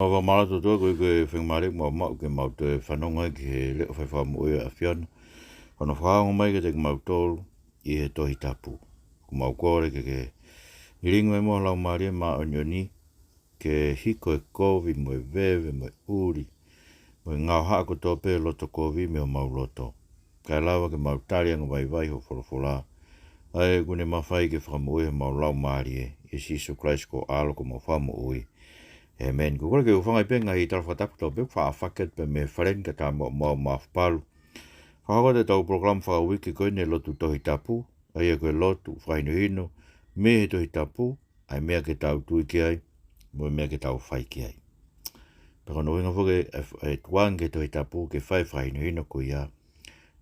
Ova malato to ko wheng mare mau ke mau te whanonga ke leo whai whamu e a whiana. Whana whaonga mai ke te mau tolu I he tohi tapu. Ko mau kore ke ringo e moa lau mare ma onyoni ke hiko e kovi mo e vewe mo e uri. Mo e ngau hako tō pē loto kovi me o mau loto. Kai lawa ke mau tarianga vai ho wholofola. Ai kune mawhai ke whamu e mau lau mare e siso Christ ko alo ko mau whamu ui. Amen. Ko kore ke uwhangai penga I tala whatapu tau pe whaafaket pe me wharen ka tā mau mawhpalu. Whakako te tau program whakawiki koe ne lotu tohi tapu, ai koe lotu whainu hino, me he tohi tapu, ai mea ke tau tui ki ai, mo mea ke tau whai ki ai. Peko no inga whoke e tuang ke tohi tapu ke whainu hino ko ia.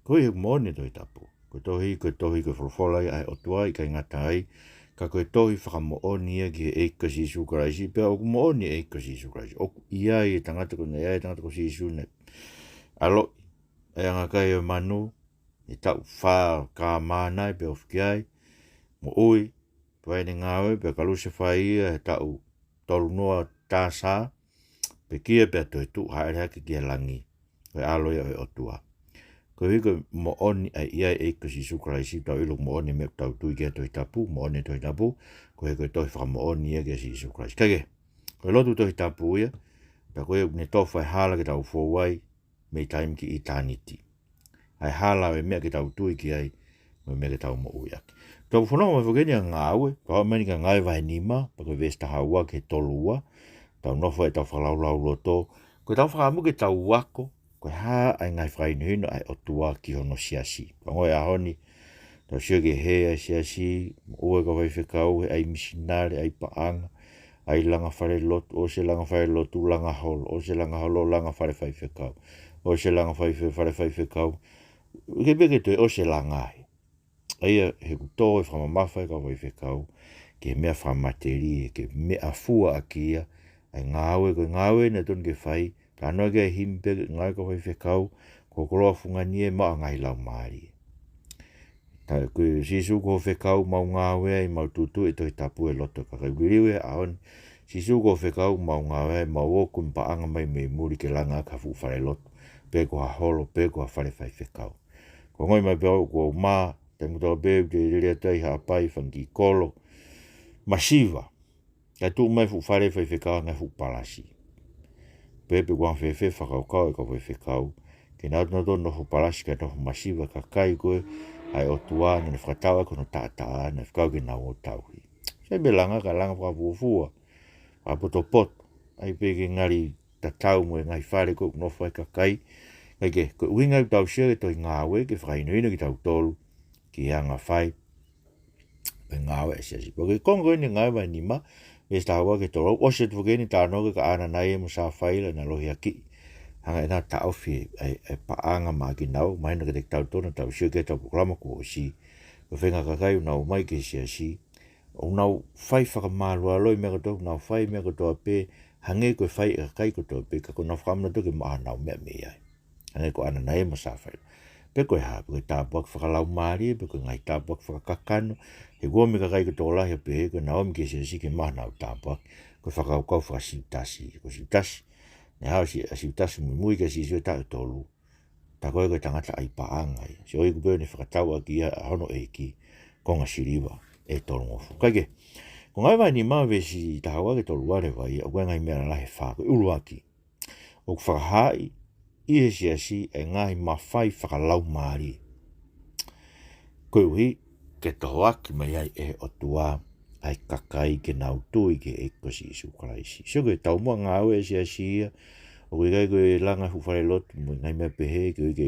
Koe he mōne tohi tapu, koe tohi koe wholwholai ai o tuai kai ngata ai, ka koe tohi whakamooni ia ki e ka sisu karaisi, pia oku mooni e ka sisu karaisi, oku ia I tangata ko nei ai tangata ko sisu ne. Alo, e anga kai e manu, e tau wha ka mānai pe ofki ai, mo ui, tuai ni Ngaue, pe kaluse whai ia, e tau tolu noa tāsā, pe kia pe atu e tu haere hake kia langi, e alo ia e otua. Ko hiko mo oni ai ia e ka sisu karaisi, tau ilo mo oni me tau tui kia toi tapu, mo oni toi tapu, ko hiko toi whaka mo oni ia kia sisu karaisi. Kage, ko lotu toi tapu ia, pe koe ne tofu ai hala ki tau fōwai, me taim ki I tāniti. Ai hala e mea ki tau tui ki ai, me mea ki tau mo ui aki. Tau whanau mai whakeni a Ngaue, pao mani ka ngai vai nima, pa koe vesta haua ke tolua, tau nofo e tau whalaulau loto, koe tau whakamu ke tau wako, koe haa ai ngai whainu hino ai otua ki hono siasi. Pangoe a honi, tau sio ke he ai siasi, ue ka vai whekau, ai misinare, ai paanga, ai langa whare lotu, o se langa whare lotu, langa holo, o se langa holo, langa whare whai whekau, o se langa whare whai whekau, ke peke toi o se langa ai. Aia he kutoe whamamawhai ka whai whekau, ke mea whamateri, ke mea fua aki ia, ai Ngaue, koe Ngaue na ton ke whai, ka anoa ke himpe, ngai ka whai whekau, ko koroa whunganie, maa ngai lau maari. Tai koe sisu ko whekau, mau Ngaue ai, mau tutu e toi tapu e loto, ka kai wiriwe a on, sisu ko whekau, mau Ngaue ai, mau oku mpaanga mai me muri ke langa ka fu whare loto, pe ko ha holo, pe ko ha whare whai whekau. Ko ngoi mai peo ko maa, te muta o beu, te rea tai ha pai, whangi kolo, masiva, kai tu mai fu whare whai whekau, ngai fu palasi. Pepe kwa whewhe whakaukau e ka whai whekau, ke nau tino tono fu palasi kai tofu masiva ka kai koe, ai o tua, nene whakatawa kono tātaa, nene whakau ke nau o tauhi. Sei me langa, ka langa whakapuafua, whapoto pot, ai peke ngari tatau mo e ngai whare koe kunofu ai ka kai, Eke, ko winga tau sia to Ngaue ke whainoina ki tau tolu ki anga whai pe Ngaue e siasi. Porque kongo ni Ngaue ni ma e stawa ke tolo o se tu ni ta no ka ana nai mo sa whai la na lohi aki. Hanga ina ta ofi e paanga ma ki nau mai no ke tau tonu tau sia ke tau programa ko si. Ko whenga ka kai unau mai ke siasi. Unau whai whakamaru aloi me ka tau unau whai me ka tau pe hange ko whai e kai ko tau pe ka kona whamna toke maa nau mea me ai. Angai ko ana nai masawhai. Pe koe haa, pe koe tāpuak whakalau maari, pe koe ngai tāpuak whakakakano, he kua me kakai ko tōlahi a pehe, koe naomi ke si ke mahanau tāpuak, koe whakaukau whakasiutasi, koe siutasi, ne hao si asiutasi mui ke si sui tāu tōlu, tā koe koe tangata ai paangai, si oi kupeo ne whakatau a ki a hono e ki, konga siriwa, e tōlu ngofu. Kaike, ko ngai vai ni mawe si tāua ke tōlu ware vai, a koe ngai mea lahe whako, uruaki, o ku whakahai, I he siasi e ngahi mawhai whakalau maari. Koe uhi, ke toho aki mai ai e o tua ai kakai ke nau tui ke e kosi isu karaisi. Sio koe tau mua Ngaue e siasi ia, o koe kai koe langa hufare lotu, mo ngai mea pehe, koe ke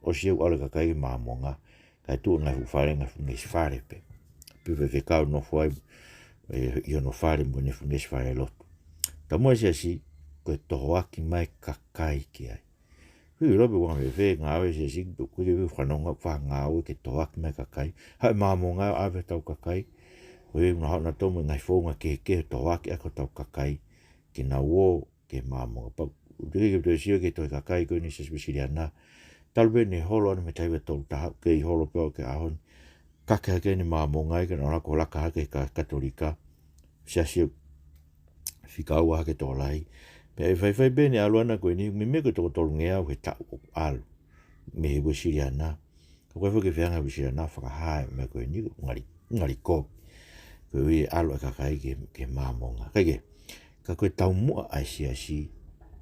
o siau ala kakai ke maamonga, kai tu ngai hufare ngai fungesi whare pe. Piwe whekau no fuai, i ono whare mo ne fungesi whare lotu. Tau mua siasi, koe toho aki mai kakai ki ai. Hui robe wang whewe Ngaue se sik, koe ke whanonga wha Ngaue ke toak me kakai. Hai māmo ngā awe tau kakai. Koe una hau na tomo ngai whonga ke toak e ako tau kakai. Ke na wo ke māmo. Pa uri ke tue sio ke toi kakai koe ni se spesiri ana. Talbe ne holo ane me taiwe tolu taha ke I holo peo ke ahon. Kake hake ni māmo ngai ke na rako laka hake ka katolika. Sia sio whikaua hake tōlai. Pe ai fai bene aluana koe ni me ko tolu ngea ke ta alu. Me wo siriana. Ko koe ke fianga siriana whakahai me koe ni ngari ko. Koe ui alu ka kai ke mamonga. Kage ka koe tau mua ai siasi.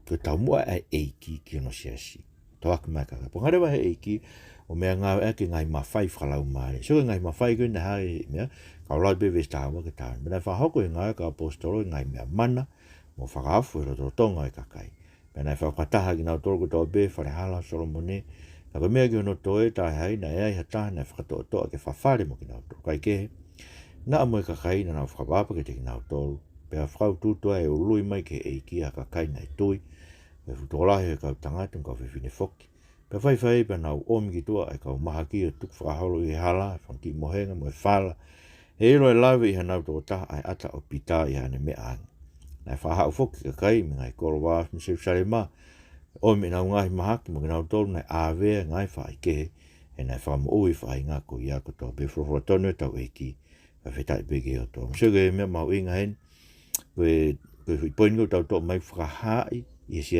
Koe tau mua ai eiki ki no siasi. Toak mai ka. Pongare wa eiki o mea ngā ke ngai mawhai whalau maare. So ngai mawhai koe na hae mea. Ka olau bewe stawa ke tāna. Mena whahoko e ngai ka apostolo ngai mea mana. Mo whakaafu e roto tonga e kakai. Pena e whakataha ki nau toro kutoa be, wharehala, solomone. Ka koe mea ki ono toe, tae hai, na ea i hataha, na whakatoa toa ke whawhare mo ki nau toro. Kai kehe, na amoe kakai, na nau whakawapa ke te ki nau toro. Pea whakau tūtua e ului mai ke eiki a kakai na e tui. Pea whutolahi e kau tangatu, kau whiwhine whoki. Pea whai, pea nau omi ki tua, e kau mahaki e tuk whakaholo i hala, e whanki mohenga, mo e whala. E ilo e lawe i hanau toro taha, ai ata o pita i hane mea angi. Nai whahau whoki ka kai, mi ngai koro wā, mi se usare mā. O mi nau ngahi mahaki, mo nau tolu, nai āwea, ngai whai kehe, e nai whamu ui whai ngā ko ia ko tō, be whrohora tonu e tau eki, ka whetai peke o tō. Msuga e mea mau inga hen, koe hui poingo tau tō mai whakahai, i si,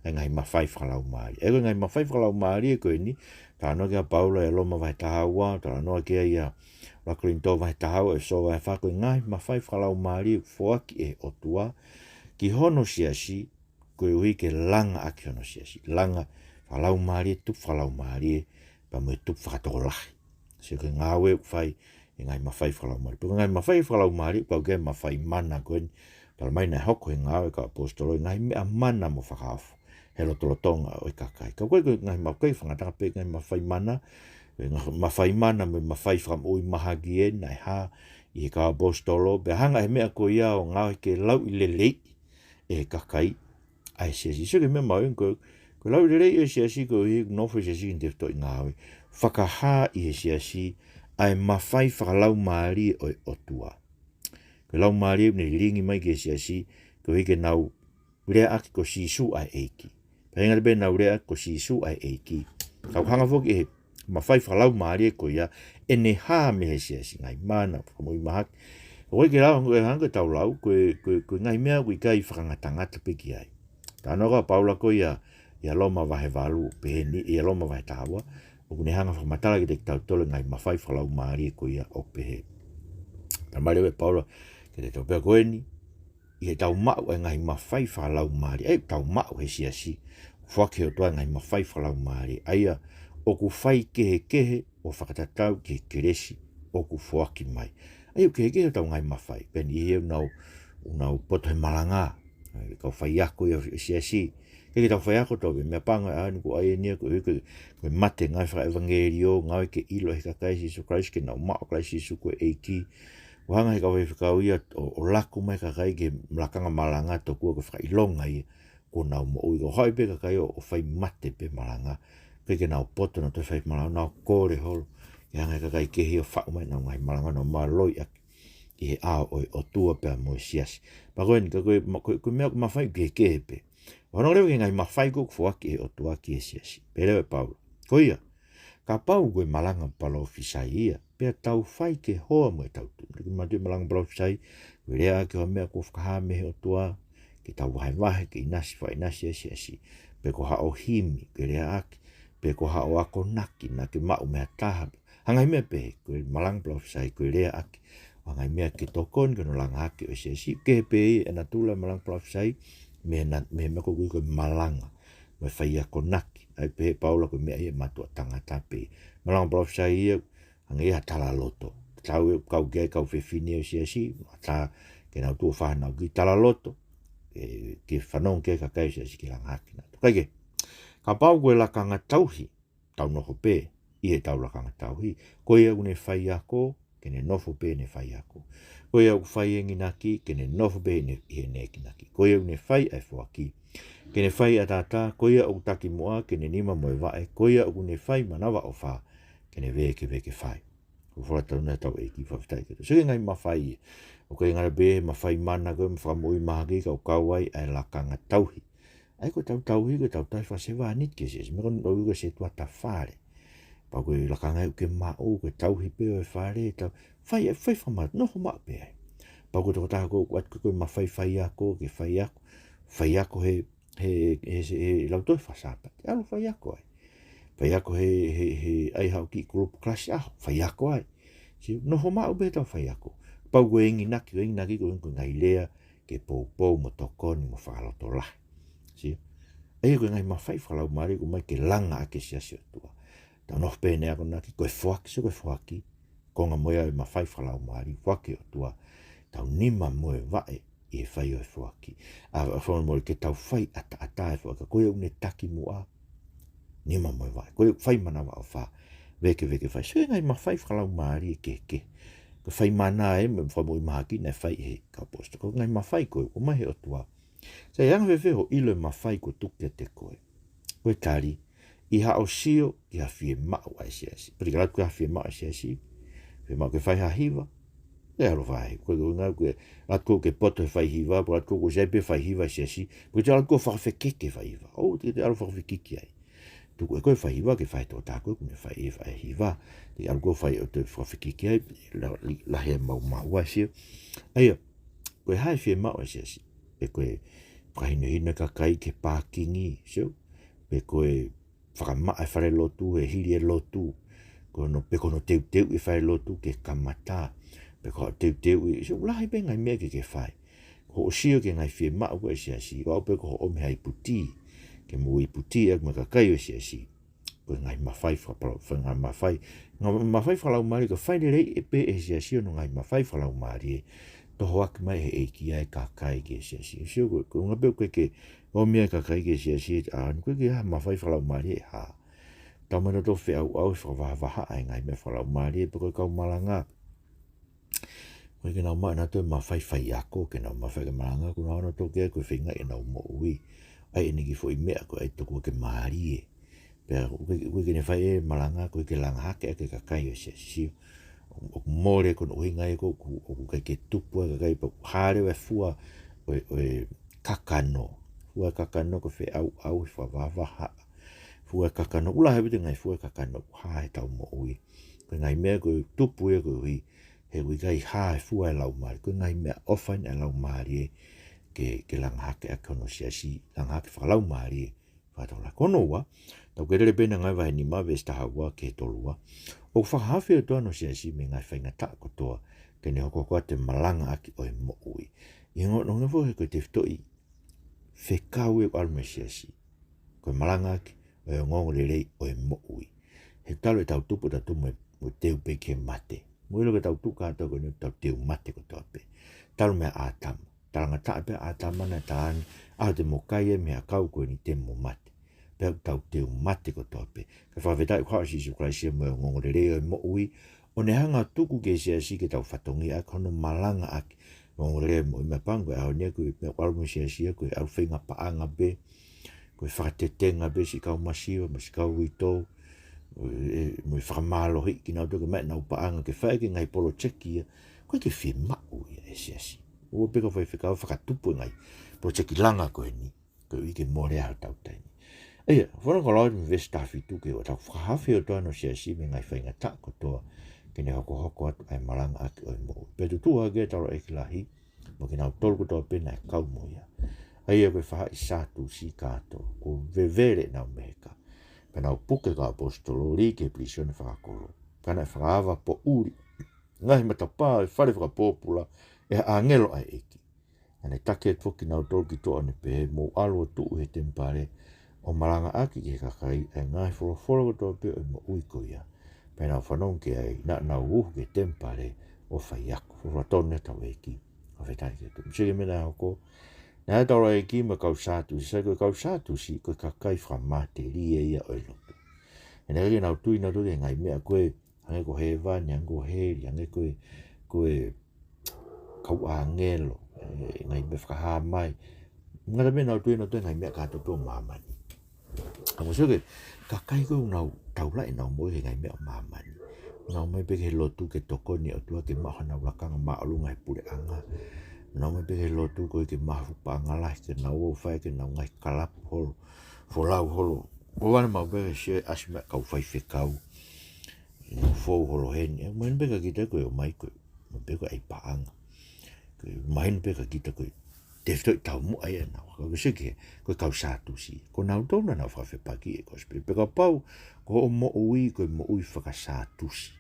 ai ngai mawhai whakalau maari. E koe ngai mawhai whakalau maari e koe ni, tā noa kia Paula e loma vai tahaua, tā noa kia ia, Rakurin tō vai tahau e so vai whako ngai mawhai whakalau maari whoaki e otua ki hono siasi koe ui ke langa aki hono siasi. Langa whakalau maari tup whakalau maari pa mo tup whakatokolahi. Se koe Ngaue whai e ngai mawhai whakalau maari. Pua ngai mawhai whakalau maari pau ke mawhai mana koe tala mai nei hoko he Ngaue ka apostolo ngai mea mana mo whakaafu. He lotolotonga o i kakai. Ka koe ngai mawhai whangataka pe ngai mawhai mana mawhai mana me mawhai whakamui mahagi e nai ha i he ka apostolo pe hanga he mea ko ia o ngau ke lau i lelei e kakai ai siasi. So ke mea mau ko lau i lelei e siasi ko i nofo siasi in te fto i Ngaue. Whakaha i he siasi ai mawhai whakalau maari o otua. Ko lau maari ne ringi mai ke siasi ko i ke nau rea aki ko sisu ai eiki. Pahinga be nau rea ko sisu ai eiki. Kau hanga foki e mawhai whakalau maari e ko ia e ne haa me he siasi ngai mana whakamui mahaki. Koe ke lau e hanga tau lau koe ngai mea kui kai whakangatangata peki ai. Tā noka Paula ko ia loma wahe walu peheni, ia loma wahe tawa. O kune hanga whakamatala ki te tau tole ngai mawhai whakalau maari e ko ia o pehe. Tā marewe Paula ke te tau pea koe ni i he tau mau e ngai mawhai whakalau maari. Ei tau mau he siasi. Whake o toa ngai mawhai whakalau maari. Aia o ku whai kehe o whakatatau ki keresi o ku whoaki mai. Ai o kehe tau ngai mawhai. Peni i heo nau poto he malanga. Kau whai ako i siasi. Keke tau whai ako tau mea panga e anu ko aia nia ko mate ngai whaka evangelio ngai ke ilo he kakai sisu Christ ke nau mao kai sisu ko eiki. Wahanga he kawai whakau ia o laku mai kakai ke mlakanga malanga to kua ko whaka ilonga ia. Ko nau mo ui ko hai pe kakai o whai mate pe malanga. Peke nau poto na te whai malanga, nau kore holo. Ke hanga kakai kehi o whau mai nau ngai malanga no maloi aki. I he ao o tua pea mo siasi. Pa koe ni, koe mea ko mawhai kehe pe. Whanau rewa ke ngai mawhai ko whaki e o tua ki e siasi. Perewe Paulo. Ko ia, ka pau koe malanga palo fisai ia. Pea tau whai ke hoa mo e tau tu. Riki matu malanga palo fisai. Koe rea ke hoa mea ko whakahamehe o tua. Ke tau wahe ke inasi whai inasi e siasi. Pe ko hao himi, ke rea aki. Pe ko hao ako naki, na ke mau mea taha. Hangai mea pehe, koe malang plofisai, koe rea aki. Hangai mea ke tokon, ke no langa aki o siasi. Ke pehe, e na tula malang plofisai, me mea koe malanga. Me whai ako naki. Ai pehe Paula koe mea ia matua tangata pehe. Malang plofisai ia, hangai ia tala loto. Tau e kau gai kau whewhine o siasi, ta ke nau tua whanau ki tala loto. Ke whanong ke kakai siasi ki langa aki. Kaike. Ka pau koe lakanga tauhi, tau noho pē, i he tau lakanga tauhi. Koe au ne whai ako, ke ne nofo pē ne whai ako. Koe au whai e nginaki, ke ne nofo pē ne ihe ne kinaki. Koe au ne whai ai whaki. Ke ne whai a tata, koe au taki mua, ke ne nima moe wae. Koe au ne whai manawa o wha, ke ne veke whai. Ko whorata una tau e ki whawhitai kato. Sige ngai mawhai. O koe ngara bē, mawhai mana koe, mwhamui mahagi, kau kauai, ai lakanga tauhi. Ai ko tau hi ko tau tai fa se va nit ke se me kon no se tua ta fare pa ko la kanga ke ma o ko tau hi pe fare tau fai fa ma no ma pe pa ko ta ko wat ko ma fai ya ko ke fai ya Whai ako he lau toi whasapa. Te alu whai ako ai. Whai ako he ai hau ki group class aho. Whai ako ai. Si noho maa ube tau whai ako. Pau koe ingi naki koe ngai lea ke pou mo tokoni mo whakaloto lahi. Si ai koe ngai mawhai whalau maari ko mai ke langa ake siasi o tua. Tau noho pēne ako naki koe whuaki so koe whuaki. Ko ngā moia e mawhai whalau maari whake o tua. Tau nima moe vae i e whai o e whuaki. A whaun mori ke tau whai ata e whuaka. Koe une taki mua. Nima moe vae. Koe whai manawa o wha. Veke whai. So e ngai mawhai whalau maari e ke. Ko whai mana e me whamoi mahaki na whai he kauposto. Ko ngai mawhai koe o mahe o tua. Sa ianga whewho ilo e mawhai ko tuke te koe. Koe tari. I hao sio i ha fie mao ai siasi. Pari ka ratu ka fie mao ai siasi. Fie mao ke whai ha hiva. E alo whai. Koe ngā koe ratu ke poto e whai hiva. Koe ratu ko sepe whai hiva siasi. Koe te ratu ko whakawhekeke whai hiva. O te alo whakawhekeke ai. Tuku e koe whai hiva ke whai tō tā koe kune whai hiva. Te alo koe whai o te whakawhekeke ai. Lahe mau ai sio. Aia. Koe hai fie mao ai siasi. E koe whahina ka kai ke pākingi. Sio. Pe koe whakamaa e whare lotu, e hiri e lotu. Pe kono teu e whare lotu ke kamata. Pe kono teu e, so lahi pe ngai mea ke whai. Ko o sio ke ngai whie maa ua e siasi. Ko au pe ko o mea i puti. Ke mua i puti e kuma ka kai o siasi. Ko ngai mawhai whaparo, ngai mawhai. Ngai mawhai whalau maari, ko whai rei e pe e siasi o no ngai mawhai whalau maari e. Toho aki mai he eiki ai ka kai ke siasi. Sio ko ngapeo koe ke o mea ka kai ke siasi. Koe ke ha mawhai whalau maari e ha. Tau mana tō whi au whakavaha ai ngai mea whalau maari e pe koe kau malanga. Koe ke nau mai nā tō mawhai whai ako ke nau mawhai ke malanga. Ko nau na tō kea koe whinga e nau mo ui. Ai ene ki fo i mea koe ai tō ke maari e. Pea koe ke ne whai e malanga koe ke langa hake ake ka kai o siasi. O mōre kono uhinga e ko kai ke tupua ka kai pa hare wa fua o kakano. Fua kakano ko whi au i whawavaha. Fua kakano, ula hewite ngai fua kakano hae tau mo ui. Koe ngai mea koe tupu e koe hui, he ui kai hae fua e lau maari. Koe ngai mea ofain e lau maari e ke langhake a kono siasi, langhake whakalau maari e whatau la. Kono ua, tau kerere pena ngai wahe ni mawe staha ua ke tolua. O whakahawhi o toa no siasi me ngai whainga ta kotoa, ke ne hoko koa te malanga aki o e mo ui. I ngot nonga fo he koe te whitoi, whekau e alme siasi. Koe malanga aki, o e ngongolelei o e mo ui. He talo e tau tupu ta tumu e teu pe ke mate. Muilo ke tau tuku kata koe ni tau teu mate ko toa pe. Talo mea ātama. Talanga taa pe ātama na taani. Aho te mokai e mea kau koe ni te mo mate. Pea tau teu mate ko toa pe. Ka whawhetai kwa si kraisia mo e ngongolelei o e mo ui. O ne hanga tuku ke siasi ke tau whatongi a kono malanga aki. Ngongolelei mo i mea pango e aho nia koe mea walmo siasia koe au whinga paanga be. Koe whakatetenga be si kau masiwa, ma si kau wito, mo i whakamalohi ki nau toke mai nau paanga ke whae ke ngai polo cheki ia, koe ke whi mau ia e siasi. Ua peka whai whikau whakatupu ngai, polo cheki langa koe ni, koe i ke more aho tau taini. Eia, whana ko lau me vestafi tuke o tau whakahawhi o toa no siasi me ngai whainga ta kotoa, ke ne hoko atu ai malanga aki oi mo. Petu tua ge taro e ki lahi, mo ki nau tolu kotoa pena e kau mo ia. Aia koe whaha i sātu si kāto, ko vevere nau meheka. Pena o puke ka apostolo, li ke prisione whakakoro. Kana e whakaava po uri. Ngahi matapā e whare whakapōpula, e angelo ai eki. Ane take e toki nau tolu ki toa ne pehe, mō alo tuu he tempare, o maranga aki ki he kakai, e ngahi whoroforo kotoa pe o mo uiko ia. Pena o whanong ke ai, nau uhu ke tempare, o whaiako, whoratone tau eki. O whetai ke tu. Msege mena hoko, nā taura e ki ma kau sātu, si koe kau sātu si, koe kakai whamate rie ia oi lotu. E nā kake nau tui nau tui ngai mea koe, hange ko he vani, hange ko heri, hange koe kau a ngelo, ngai me whakaha mai. Ngata me nau tui ngai mea kato peo mamani. Amo soke, kakai koe nau taulai nau moe he ngai mea mamani. Nau mai peke he lotu ke toko ni o tua ke maha nau lakanga maa lunga he pure anga. Nau me peke lotu koe ke mahu pa ngalahi ke nau o whai ke nau ngai kalapu holo. Folau holo. O wane mau peke se asime kau whai whekau. Fou holo heni. Mahin peke kita koe o mai koe. Ma peke ai paanga. Mahin peke kita koe te fitoi tau mu ai ana, ko seke, ko kau sātusi, ko nau tōna nau whawhepaki e kospe, pe ka pau, ko o mo ui, ko mo ui whakasātusi,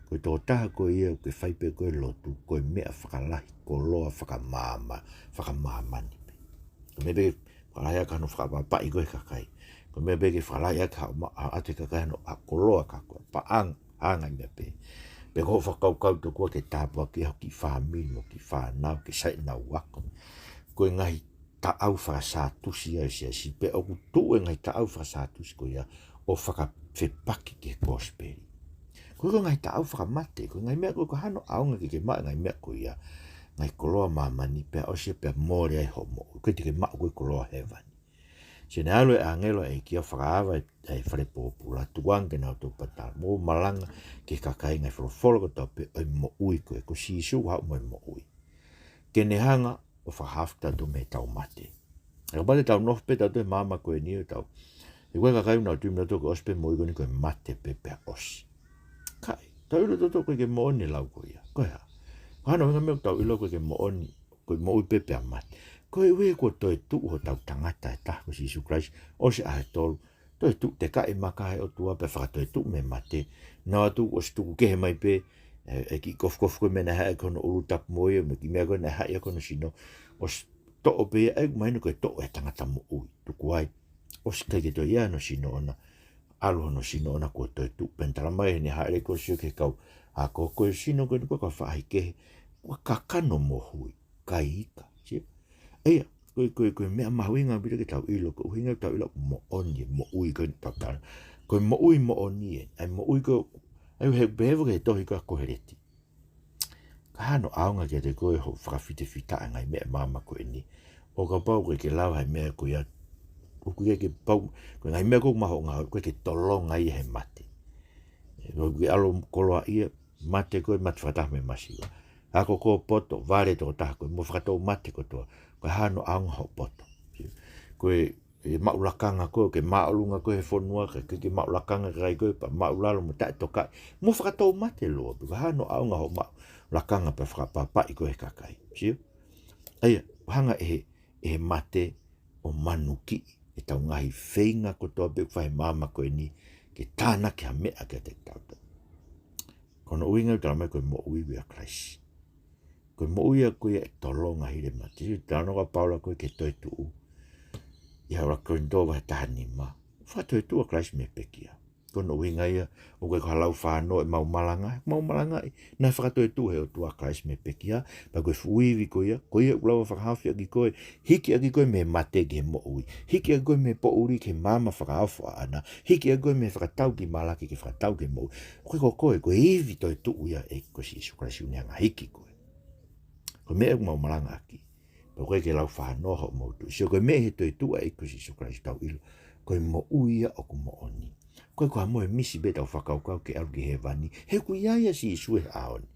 ko tō taha ko ia, ko whaipe ko lotu, ko mea whakalahi, ko loa whakamāmani, ko me be, whakalahi aka no whakapapai ko e kakai, ko me be ke whakalahi aka ate kakai no ko loa kako, paang, angai me pe, pe ko whakaukau to kua ke tāpua ki hoki whāmino, ki whānau, ke sai nau wako, ko e ngai ta au whakasātusi ai si pe o tu e ngai ta au whakasātusi ko ia o whakawhepaki ke kosperi. Ko ngai ta au whakamate, ko ngai mea ko hano aunga ke maa ngai mea ko ia ngai koloa mamani pe o se pe mōre ai homo, ko te ke maa koe koloa hewani. Se ne alo e angelo e kia whakaawa e wharepopula tuange nau tō patala, mō malanga ke kakai ngai wholofolo ko tau pe oi mo ui koe, ko sisu hau mo ui. Ke ne hanga o whahafta tu me tau mate. E ka pate tau nof pe tau te mama koe ni o tau. E koe kakai unau tūmi na tō ko ospe mo ikoni koe mate pe pe osi. Kai, tau ilo tō koe ke mooni lau koe ia. Koe ha. Hano hinga meo tau ilo koe ke mooni, koe mo ui pe pe a mate. Koe ue ko toi tu o tau tangata e tahu si Jesu Christ, o se ahe tolu, toi tu te ka e makahe o tua pe whakatoi tu me mate, nā tu o se tuku kehe mai pe, e ki kof koe mena hae kono uru tapu moe, me ki mea koe na hae kono sino, o se to o pe e mainu koe to e tangata mo ui, tuku ai, o se kai ke toi ia no sino ona, alu no sino ona ko toi tu, pentara mai ni hae ko sio ke kau, a ko koe sino koe koe ka whaai kehe, koe kakano mo hui, kai ika, sio? Eia, koe mea mahuinga pira ke tau ilo, ko uhinga tau ilo mo oni, mo ui koe tau tana. Koe mo ui mo oni e, ai mo ui koe, ai he behevo ke tohi koe kohereti. Ka hano aunga ke te koe ho whakawhite whita ngai mea mama koe ni. O ka pau koe ke lau hai mea koe a, koe ke pau, koe ngai mea koe maho ngā koe ke tolo ngai he mate. Koe ke alo koloa ia, mate koe mate whatah me masiwa. Ako ko poto, vare tō taha koe, mo whakatau mate ko toa. Koe hano aunga ho poto. Koe maulakanga koe, ke maulunga koe he whonua, ke maulakanga kai koe, pa maulalo mo tae tokai. Mo whakatau mate loa, koe hano aunga ho maulakanga pa whakapapai koe kakai. Sio? Eia, hanga e mate o manuki, e tau ngahi whainga ko toa pe whahe mama koe ni, ke tāna ke ha mea ke te tauta. Kono uinga tala mai koe mo uiwi a Christ. Koe mo uia koe e tolonga hire mati. Tano ka paula koe ke toi tuu. Ia ora koe ndoa wahe tahani ma. Wha toi tua Christ me pekia. Kono uinga ia, o koe halau whāno e mau malanga. Mau malanga e. Nai whakatoi tu he o tua Christ me pekia. Pa koe fuiwi koe ia. Koe ia ulawa whakahawhi aki koe. Hiki aki koe me mate ke mo ui. Hiki aki koe me po uri ke mama whakahawha ana. Hiki aki koe me whakatau ki malaki ke whakatau ke mo ui. Koe koe iwi toi tu ia e koe si Jesu Christ uneanga hiki koe. Ko mea mau malanga aki. Pa koe ke lau whanoho mautu. Sio koe mea he toi tua e kusi Jesu Christ tau ilo. Koe mo uia o ku mo oni. Koe koe moe misi be tau whakaukau ke aru ki he vani. He ku iaia si Jesu e aoni.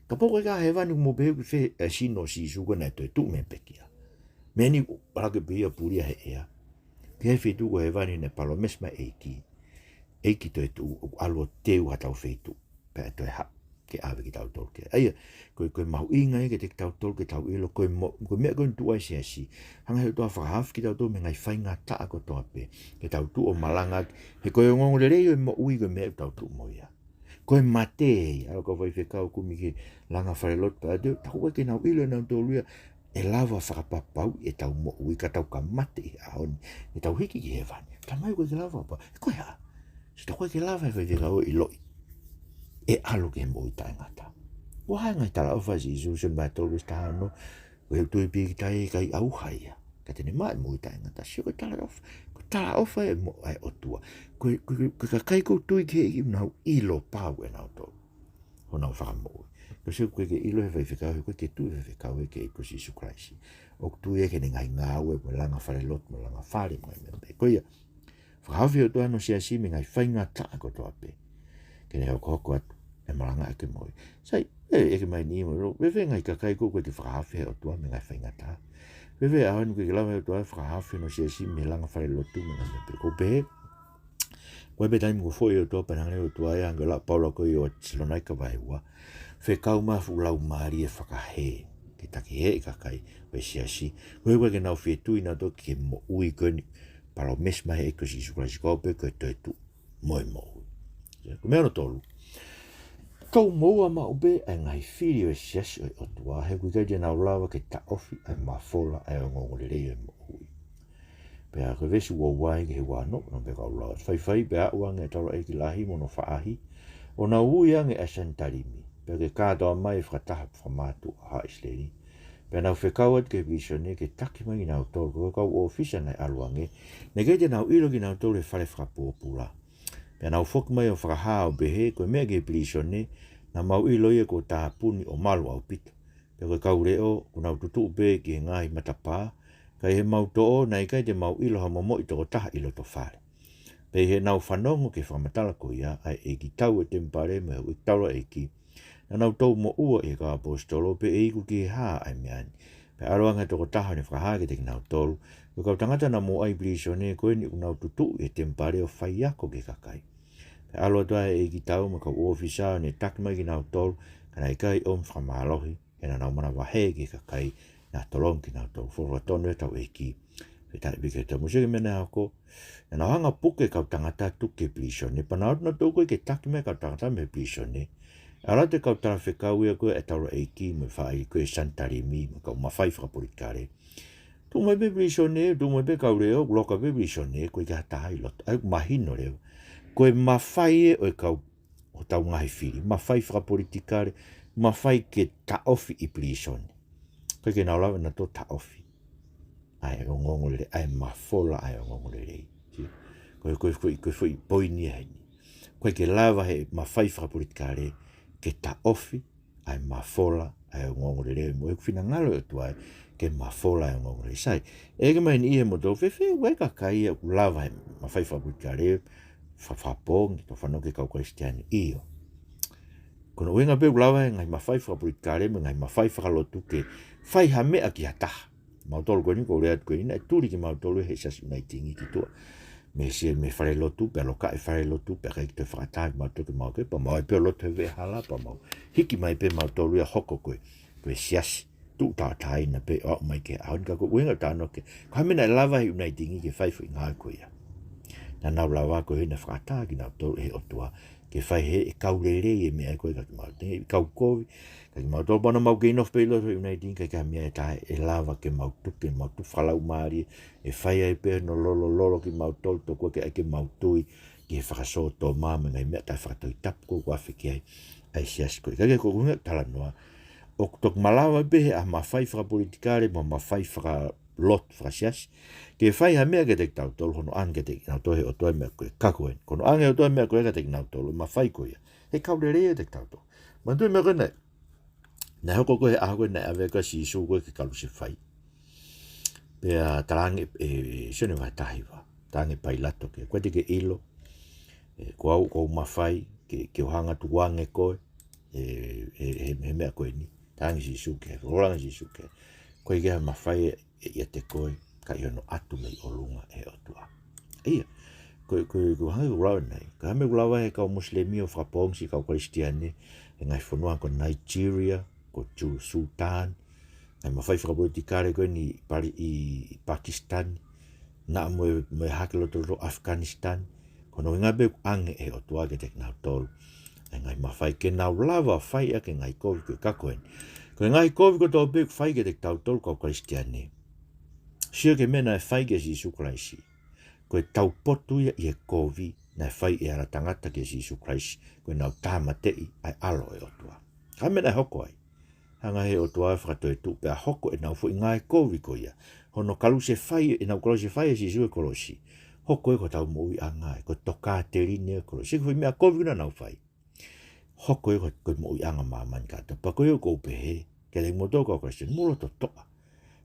Ka po koe ka he vani mo behu ki whe sino si Jesu koe nei toi tu me pekia. Mea ni parake pia puria he ea. Ki he whetu ko he vani ne palo mesma eiki. Eiki toi tu alo teu hatau whetu. Pea toi hap. Ke awe ki tau tolu ke. Aia, koe mahu inga e ke te tau tolu ke tau ilo, koe mea koe ntua si asi. Hanga he toa whakahaf ki tau tolu, me ngai whainga taa ko toa pe. Ke tau tu o malanga, he koe ngongolelei o mo ui koe mea tau tu mo ia. Koe mate hei, alo ka wai whekau kumi ke langa wharelot pa adeo, tau koe ke nau ilo nau tolu ia, e lava whakapapau e tau mo ui, ka tau ka mate e aoni, e tau hiki ki he vani. Ta mai koe ke lava pa, e koe ha, si ta koe ke lava e whekau i loi. E alo ke mo i tae ngata. Wahai ngai tala o whasi isu se mai tolu sta hano, o heu tui pi ki tae kai au haia. Ka tene mai mo i tae ngata, sio koe tala ofa. Koe tala ofa e mo ai otua. Koe ka kai kou tui ke i unau ilo pau e nau tolu. Ho nau whakamoi. Koe sio koe ke ilo he whaifekau, koe ke tui he whaifekau e ke iko si Jesu Christ. O tui e ke ne ngai Ngaue, mo langa wharelot, mo langa whare mai membe. Koe ia, whakawhi o toa no si asi me ngai whainga taa ko toa pe. Kene heo koko atu, e malanga ake moi. Sai, eke mai ni mo, wewe ngai kakai ko koe te whakahawhi o tua me ngai whaingata. Wewe awan koe ke lawa o tua whakahawhi no si asi me langa whare lotu me ngai mepe. Ko pehe, koe pe taimi ko fwoi o tua panangre o tua e angela paula koe o Thessalonica vai ua. Whekau ma fulau maari e whakahe. ke taki he i kakai we siasi koe ke nau whetui na to ke mo ui koe ni palo mes mai e ko si su Christ ko pe koe toi tu moi mo ui ko mea no tolu tau moua ma ube ai ngai whiri o siasi o tua he kui kai nau lawa ke ta ofi ai mafola ai o ngongolelei mo ui pe a koe vesu o wai ke he wano no pe kau lawa whai pe a uang e taro e ki lahi mono whaahi o na ui ange a santarimi pe ke kātoa mai whakataha whamatu a haisleri pe nau whekauat ke visone ke taki mai nau tolu ko kau o fisa nei aluange ne ke te nau ilo ki nau tolu e whare whakapua pe nau whok mai o whakahao behe ko mea ke visone na mau ilo ia ko tāpuni o malu au pito pe koe kau reo ko nau tutu be ki ngai matapā kai he mau to'o nei kai te mau ilo ha momo i toko taha ilo to whare pe he nau whanongo ke whamatala ko ia ai e ki tau e tempare me hui taura e ki na nau tau mo ua e ka apostolo pe e iku ki haa ai meani pe aroanga toko taha ni whakaha ke te nau tolu ko kau tangata na mo ai brisone koe ni unau tutu e tempare o whai ako ke kakai pe aloa toa e ki tau ma kau ofisa ne takmai ki nau tolu kana i kai om whamalohi e na nau mana wahe ke kakai na tolong ki nau tolu fo tonu e tau e ki pe tai bike te musike mena ako e na hanga puke kau tangata tuke brisone pa nau na toko ke takmai kau tangata me brisone ala te kau tara whekau ia koe e taura e ki me whai koe santarimi me kau mawhai whakaporikare tu mai be brisone tu mai be kau reo loka be brisone koe ka tahai lot ai mahino reo koe mawhai e o kau o tau ngahi whiri mawhai whakaporikare mawhai ke ta ofi i brisone koe ke naulawa na to ta ofi ai o ngongolelei ai mafola ai o ngongolelei koe fui poini haini koe ke lava he mawhai whakaporikare ke ta ofi ai mafola ai o ngongolelei mo e kufina ngalo e tuai ke mafola ai o ngongolelei sai e ke mai ni e mo do fefe weka kai e lava he mawhai whakaporikare whapong to whanau ke kau kristiani iyo kono wenga pe lava ngai mawhai whakaporikare me ngai mawhai whakalotu ke whai ha mea ki hataha mautolo koe ni ko rea koe ni na turi ki mautolo he sasi unai tingi ki tua me si me whare lotu pe loka e whare lotu pe kai te whakatai mautolo ke mau ke pa mau e pe lotu he hala pa mau hiki mai pe mautolo ia hoko koe koe siasi tu tātai na pe o mai ke aun ka ko wenga tāno ke ka mena lava he unai tingi ke whai fui ngā koe ia na nau lawa koe na whakatai ki mautolo he otua ke whai he e kaurere e mea koe ka ki mautolo e kau koe kai mau tō pana mau kei nof pelo so United kai ka mea tae e lava ke mau tu whalau maari e whaia e pēr no lolo ki mau tō to koe ke mau tui ki he whakaso tō māma ngai mea tae whakatoi tapu ko kua whiki ai sias koe kai ko kunga tala noa o tok malawa behe a mawhai whakapolitikare ma mawhai whakalot whakasias ke whai ha mea ke te tau tolu hono ange te nau tohe o toi mea koe kakoen kono ange o toi mea koe ka te nau tolu mawhai koe he kaurere te tau tolu ma tui mea koe nei na hoko koe aho na ave ka si so koe ke kalu se fai pe a tarange sone wa tahiwa tange pai lato ke koe te ke ilo ko au ko mafai ke hanga tu wange koe he mea koe ni tange si so ke rolanga si so ke koe ke mafai e te koe ka iono atu mei olunga e otua ia koe hanga ulawa nei ka hame ulawa he kau muslimi o whapong si kau kristiane e ngai whanua ko Nigeria ko Sultan ai mawhai whakapolitikare koe ni pari i Pakistan na mo hakelo to Afghanistan kono inga be ange e o tua ke te nau tolu ngai mawhai ke nau lava whai a ke ngai kovi koe kakoen koe ngai kovi ko tau be whai ke te tau tolu kau kristiane sia ke mena e whai ke Jesu Christ koe tau potu ia i e kovi na whai e ara tangata ke Jesu Christ koe nau tāmatei ai alo e o tua ka mena hoko ai hanga he o toa whakatoe tu pe a hoko e nau fo i ngai kovi ko ia hono kalu se whai e nau kolo se whai e si sue kolosi hoko e ko tau mui a ngai ko toka te rine e kolosi ko mea kovi na nau whai hoko e ko mui anga mamani kata pa ko e ko upehe ke le moto ko kristian mulo to toa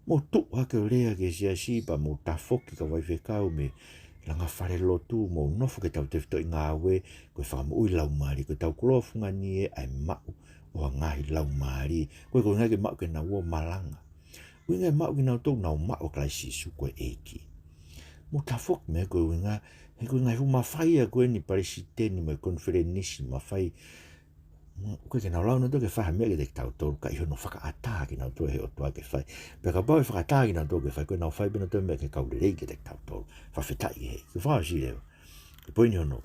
mo tu hake o rea ke sia si pa mo ta foki ka wai whekau me langa whare lotu mo nofo ke tau tefto i Ngaue ko e whakamu ui lau maari ko tau kulofunga ni e ai mau o ngai lau maari ko ngai ke mau ke na wo malanga ko ngai mau ke na to na mau ka si su ko eki mo ta fok me ko ngai fu mafai ko ni presidente ni me conferenisi mafai Koe ke nau lau na tō ke whaha mea ke te tau tōru ka iho no whakaata ki nau tō he o tua ke whai. Pea ka pau e whakaata ki nau tō ke whai, koe nau whai pina tō mea ke kaurerei ke te tau tōru. Whawhetai ke hei. Ke whaha si reo. Ke poini hono,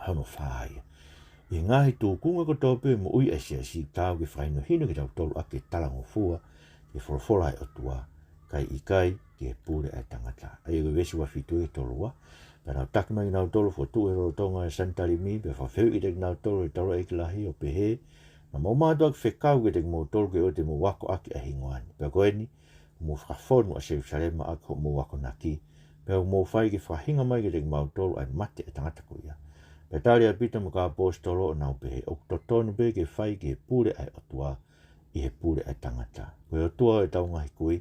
hono whai. I ngahi tō kunga ko tōpe mo ui asia si tāu ke whaino hino ke tau tōru ake talango fua ke whorofora e o tua. Kai i kai ke pūre ai tangata. Ai e wesi wa fitu e tōrua. Pea nau takima i nau tōru fo tū e ro tonga e santari mi, pea whawheu i te nau tōru e taro e ki lahi o pehe. Na mau mātua ki whekau ke te mo tōru ke o te mo wako aki a hingoani. Pea koeni, mo whakafonu a Jerusalema aki ho mo wako naki. Pea mo whai ki whahinga mai ke te mau tōru ai mate e tangata kuia. Pea tāri a pita mo ka apostolo o nau pehe. O totonu pe ke whai ke pūre ai o tua i he pūre ai tangata. Koe o tua e tau ngahi kui.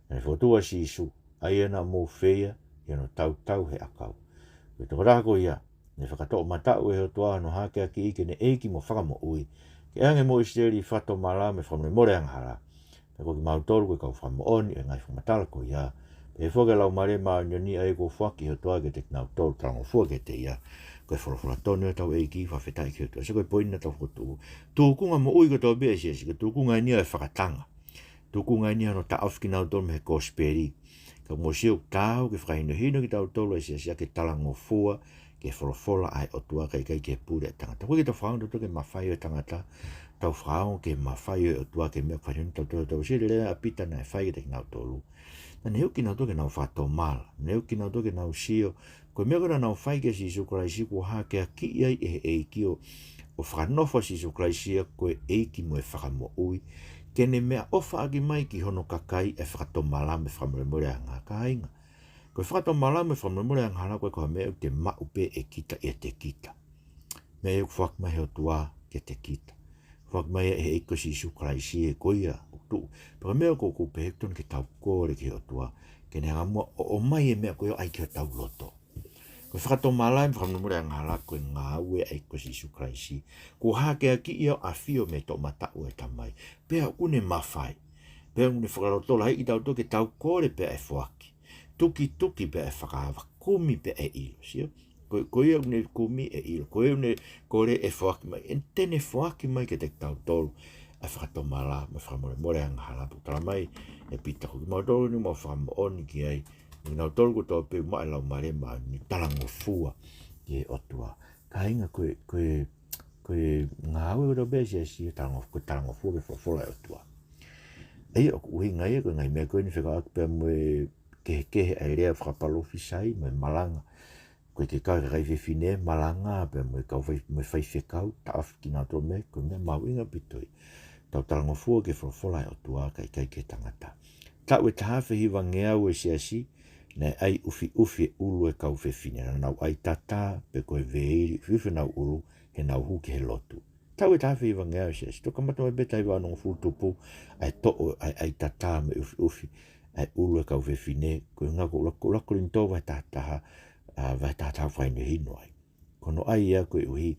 Na e whotua si isu. Ai ena mo whea i ano tau he akau. Koe tō rako ia. Ne whakatō matau e ho tua no hake aki ike ne eiki mo whakamo ui. Ke ange mo isteri whato mala me whamune more angahara. Pea koe ki mautoru koe kau whamo oni e ngai whamatala ko ia. Pea e whoke lau mare maa nyoni a eko whaki ho tua ke te kinau tōru tarango fua ke te ia. Koe whorofora tonu e tau eiki whawhetai ki ho tua. Se koe poina tau whotu. Tūkunga mo ui ko tau bea siasi. Ke tūkunga e nia e whakatanga. Tūkunga e nia no ta awhiki nau tōru me he kosperi. Ka mo siu tāu ke whakahino hino ki tau tōru e siasi ke talango fua ke whorofora ai o tua kai ke pūre e tangata. Koe ke tau whaongo tō ke mawhai o tangata. Tau whaongo ke mawhai o tua ke mea whahino tau tōru tau sire lea apita na e whai ke te kinau tōru. Na neu ki nau tō ke nau whato mala. Neu ki nau tō ke nau sio. Koe mea kora nau whai ke si sukuraisi ko hake a ki ai e eiki o whanofo si sukuraisia koe eiki mo e whakamo ui. Kene mea ofa aki mai ki hono kakai e whakato mala me whamuremure a ngā kainga. Koe whakato mala me whamuremure a ngā koe koe mea te maupe e kita e te kita. Mea euk whak mai heo tua ke te kita. Whak mai e eiko si sukuraisi e koia. Paka mea ko pehekton ke tau kore ki heo tua. Kene hanga mua o mai e mea koe o ai ki heo tau loto. Koe whakato malai me whamuremure a ngā koe Ngaue eiko si sukuraisi. Ko hake a ki iau a fio me to matau e tamai. Pea kune mawhai. Pea kune whakarotola hei i tau toke tau kore pea e whaki. Tuki pea e whakahawa. Kumi pea e ilo. Sio? Koe iau ne kumi e ilo. Koe iau ne kore e whaki mai. En tene whaki mai ke te tau tolu. E whakato mala me whamuremure a ngā putara mai. E pita ko ki mautolu ni mo whamo oni ki ai. Ni nau tolu ko tō peu mai lau mare maa ni talango fua ki e otua. Ka inga koe Ngaue o tō bea si talango fua ke whawhora e otua. Ei o uhi ngai e koe ngai mea koe ni whika aki pēr moe kehe ai rea whakapalofi sai moe malanga. Koe ke kau kai whiwhine malanga pēr moe kau moe whai whikau ta awhiki nā tō mea koe mea mau inga pitoi. Tau talango fua ke whawhora e otua kai ke tangata. Tau e tahawhi hiwa Ngaue siasi ne ai ufi e ulu e kau whiwhine. Nau ai tata pe koe veiri whiwhi nau ulu he nau huki he lotu. Tau e tahawhi hiwa Ngaue siasi. Toka mato e beta iwa anong futupu ai to'o ai tata me ufi ai ulu e kau whiwhine. Koe ngako lako rinto vai tataha vai tataha whaine hino ai. Kono ai ia koe uhi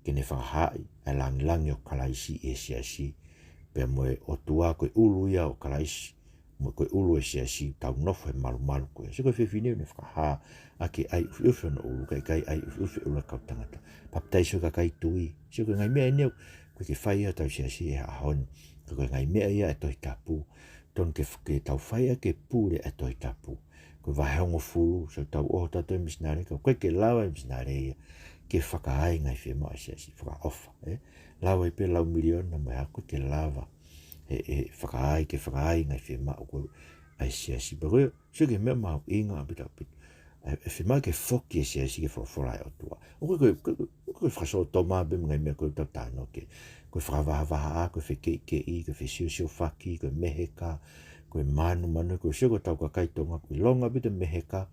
kene whakahai ai langi o kalaisi e siasi. Pea moe o tua koe ulu ia o kalaisi. Mo koe ulu e siasi tau nofo he malu koe. Se koe whiwhine ne whakaha ake ai ufi no ulu kai ai ufi ulu kau tangata. Paptai so ka kai tui. Se koe ngai mea neu koe ke whai tau siasi e ahoni. Koe ngai mea ia e tohi tapu. Ton ke tau whai ke pūre e tohi tapu. Koe wahongo fulu. So tau oho tato e misnare. Koe ke lawa e misnare ia. Ke whakahai ngai whima e siasi. Whakaofa. Lawa e pe lau miliona mai hako ke lawa. Whakahai ngai whima o koe ai siasi. Pero so ke mea mau inga apita. E whima ke whoki e siasi ke whawhora e o tua. O koe whakaso toma be ngai mea koe tau tāno ke. Koe whakawaha a, koe whekei, koe whesio whaki, koe meheka, koe manu, koe sio koe tau kakaitonga, koe longa bita meheka.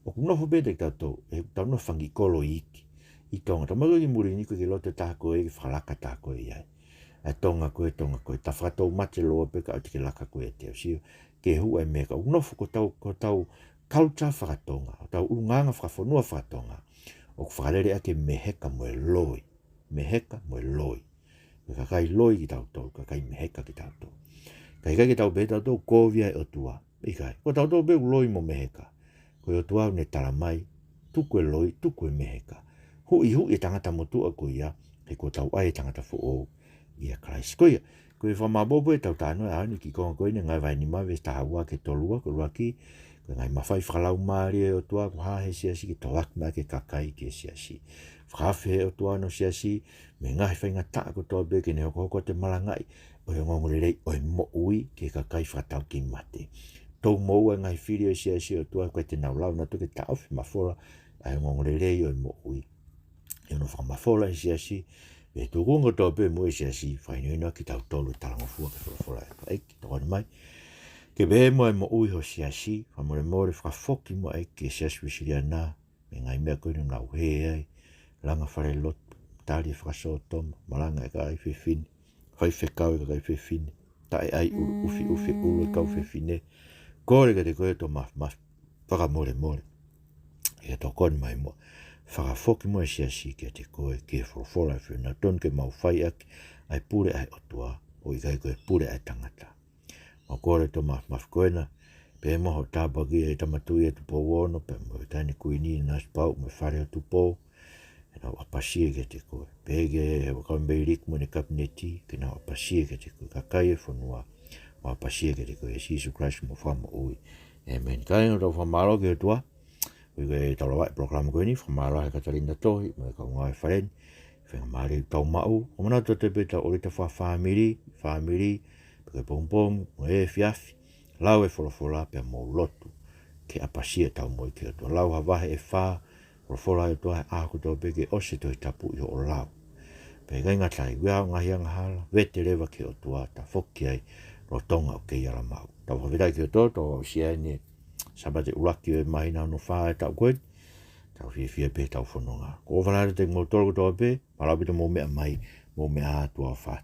O kunofu bete tau tau no whangi kolo iki. I tonga, tau mago ki muri ni koe ke lote tāko e, whalaka tāko e iai. E tonga koe, ta whakatou mate loa peka o tike laka koe te o sio. Ke hu e meka, unofu ko tau culture whakatonga, o tau urunganga whakafonua whakatonga. O whakarere ake meheka moe loi. Meheka moe loi. Kakai loi ki tau tau, kakai meheka ki tau tau. Kai ki tau be tau tau kovia e o tua. Ikai, ko tau tau be loi mo meheka. Ko o tua ne taramai, tuku e loi, tuku e meheka. Hui e tangata motua ko ia, Ke ko tau ai tangata fo o ia Christ koia. Ko e whamabobo e tau tāno e aani ki konga koine ngai vai ni mawe ta hawa ke tolua ko lua ki ko ngai mawhai whakalau maari e o tua ko hahe siasi ki tawak mai ke kakai ke siasi. Whakawhi o tua no siasi me ngahi whainga taa ko toa be ke ne hoko te malangai o he ngongolelei o he mo ui ke kakai whakatau ki mate. Tau mou e ngai whiri o siasi o tua koe te naulau na toke tauwhi mawhora a he ngongolelei o he mo ui. E no whakamawhora e siasi e tō kunga tō pē mui siasi whainoina ki tau tolu talangofua ke whakawhora e pa eki tōkone mai. Ke behe mo e mo ui ho siasi, whamore more whakafoki mo e ke siasi wisiria nā, me ngai mea koinu Ngaue ai, langa whare lot, tāri e whakaso toma, malanga e kai whiwhine, whai whekau e kai whiwhine, tae ai ufi ulu e kau whiwhine, kore ka te koe tō whakamore more. E tōkone mai mo. Whakafoki mo e siasi ke te koe ke whorofora e whina ton ke mau whai aki ai pure ai otua o i kai koe pure ai tangata. Ma kore to mawhkoena pe moho tāpaki e tamatui e tupo wono pe mo i taini kuini na spau me whare o tupo e nau apasie ke te koe. Pege e wakau mbeirik mo ne kabineti ke nau apasie ke te koe. Kakai e whanua o apasie ke te koe e Jesus Christ mo whama ui. Amen. Kai no tau whamaro ke tua. Wige tau lawa e programa koe ni, whamara he Katarina tohi, me ka unga e wharen, whenga maari tau mau, o mana to te peta o rita wha whamiri, peke pompom, mo e fiafi, lau e wholofola pe mō lotu, ke apasia tau moi ki atua, lau hawahe e wha, wholofola e toa he ako tau peke ose toi tapu i o lau. Pe gai ngatai, wea ngahi anga hala, vete rewa ki atua, ta whoki ai, ro tonga o kei ala mau. Tau whawhirai ki atua, tau siai ni, sabate uraki e mahina no wha e tau koe, tau whiwhia pe tau whanonga. Ko whanare te ngotoro toa pe, marabita mō mea mai, mō mea atua wha